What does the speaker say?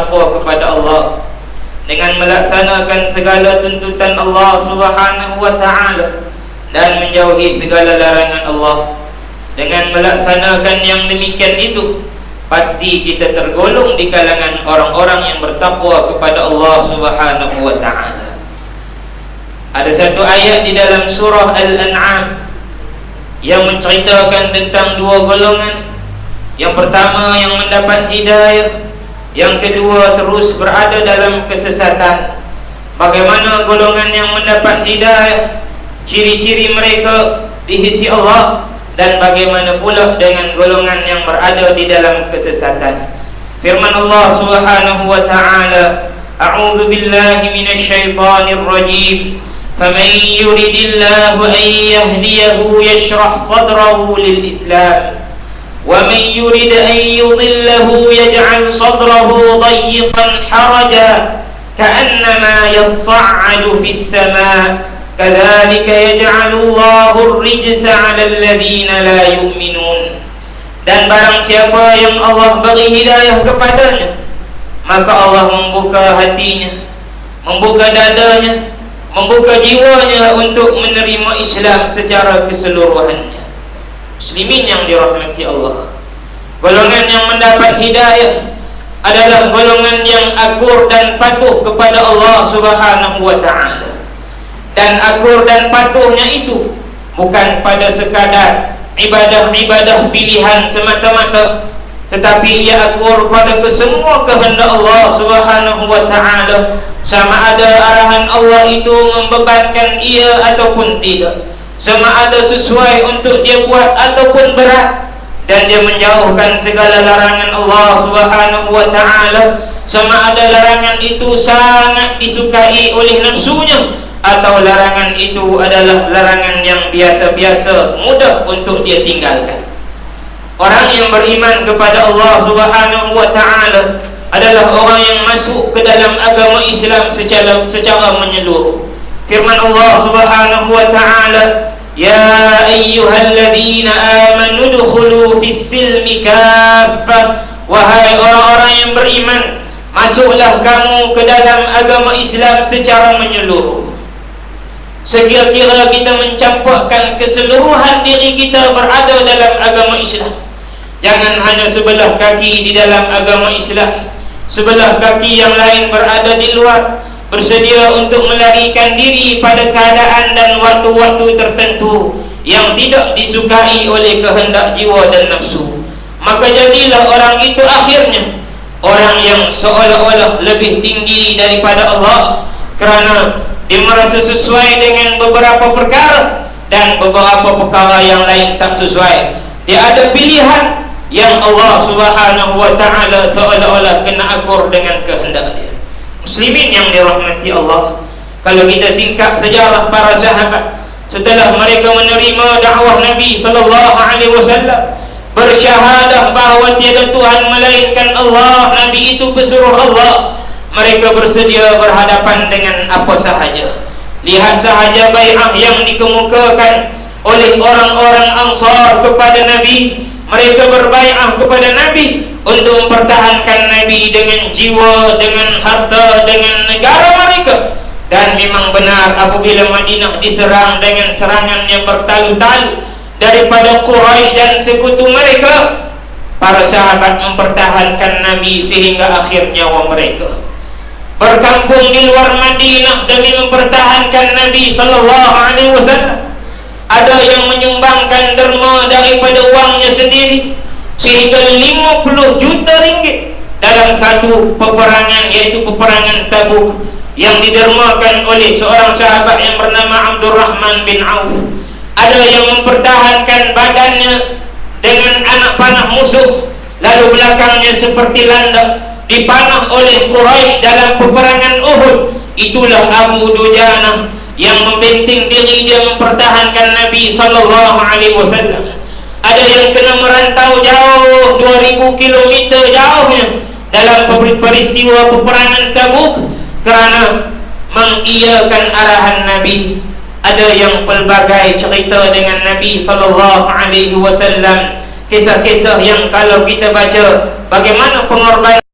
bertakwa kepada Allah, dengan melaksanakan segala tuntutan Allah Subhanahu wa ta'ala dan menjauhi segala larangan Allah. Dengan melaksanakan yang demikian itu, pasti kita tergolong di kalangan orang-orang yang bertakwa kepada Allah Subhanahu wa ta'ala. Ada satu ayat di dalam surah Al-An'am yang menceritakan tentang dua golongan. Yang pertama yang mendapat hidayah, yang kedua terus berada dalam kesesatan. Bagaimana golongan yang mendapat hidayah, ciri-ciri mereka di sisi Allah, dan bagaimana pula dengan golongan yang berada di dalam kesesatan. Firman Allah Subhanahu wa ta'ala, A'udzu billahi minasyaitonir rajim. Faman yuridillahu an yahdiyahu yashrah sadrahu lil Islam. ومن يرد أن يضله يجعل صدره ضيقا حرجا كأنما يصعد في السماء كذلك يجعل الله الرجس على الذين لا يؤمنون. Dan barang siapa yang Allah beri hidayah kepadanya, maka Allah membuka hatinya, membuka dadanya, membuka jiwanya untuk menerima Islam secara keseluruhannya. Muslimin yang dirahmati Allah, golongan yang mendapat hidayah adalah golongan yang akur dan patuh kepada Allah Subhanahu wa ta'ala. Dan akur dan patuhnya itu bukan pada sekadar ibadah-ibadah pilihan semata-mata, tetapi ia akur pada kesemua kehendak Allah Subhanahu wa ta'ala, sama ada arahan Allah itu membebankan ia ataupun tidak, sama ada sesuai untuk dia buat ataupun berat, dan dia menjauhkan segala larangan Allah Subhanahu wa ta'ala, sama ada larangan itu sangat disukai oleh nafsunya atau larangan itu adalah larangan yang biasa-biasa, mudah untuk dia tinggalkan. Orang yang beriman kepada Allah Subhanahu wa ta'ala adalah orang yang masuk ke dalam agama Islam secara menyeluruh. Firman Allah Subhanahu wa ta'ala, Ya ayyuhalladzina amanu dukhulu fis silmi kaffah. Wahai orang-orang yang beriman, masuklah kamu ke dalam agama Islam secara menyeluruh. Sekira-kira kita mencampakkan keseluruhan diri kita berada dalam agama Islam. Jangan hanya sebelah kaki di dalam agama Islam, sebelah kaki yang lain berada di luar, bersedia untuk melarikan diri pada keadaan dan waktu-waktu tertentu yang tidak disukai oleh kehendak jiwa dan nafsu. Maka jadilah orang itu akhirnya orang yang seolah-olah lebih tinggi daripada Allah, kerana dia merasa sesuai dengan beberapa perkara dan beberapa perkara yang lain tak sesuai. Dia ada pilihan yang Allah Subhanahu wa ta'ala seolah-olah kena akur dengan kehendak dia. Muslimin yang dirahmati Allah, kalau kita singkap sejarah para sahabat setelah mereka menerima dakwah Nabi sallallahu alaihi wasallam, bersyahadah bahawa tiada Tuhan melainkan Allah, Nabi itu pesuruh Allah, mereka bersedia berhadapan dengan apa sahaja. Lihat sahaja bai'ah yang dikemukakan oleh orang-orang Ansar kepada Nabi. Mereka berbai'ah kepada Nabi untuk mempertahankan Nabi dengan jiwa, dengan harta, dengan negara mereka. Dan memang benar, apabila Madinah diserang dengan serangan yang bertalu-talu daripada Quraisy dan sekutu mereka, para sahabat mempertahankan Nabi sehingga akhir nyawa mereka. Berkampung di luar Madinah demi mempertahankan Nabi sallallahu alaihi wasallam. Ada yang menyumbangkan derma daripada uangnya sendiri sehingga 50 juta ringgit dalam satu peperangan, yaitu peperangan Tabuk, yang didermakan oleh seorang sahabat yang bernama Abdurrahman bin Auf. Ada yang mempertahankan badannya dengan anak panah musuh, lalu belakangnya seperti landak dipanah oleh Quraisy dalam peperangan Uhud. Itulah Abu Dujanah yang membenting diri dia mempertahankan Nabi sallallahu alaihi wasallam. Ada yang kena merantau jauh 2000 km jauhnya dalam peristiwa peperangan Tabuk kerana mengiyakan arahan Nabi. Ada yang pelbagai cerita dengan Nabi sallallahu alaihi wasallam, kisah-kisah yang kalau kita baca bagaimana pengorbanan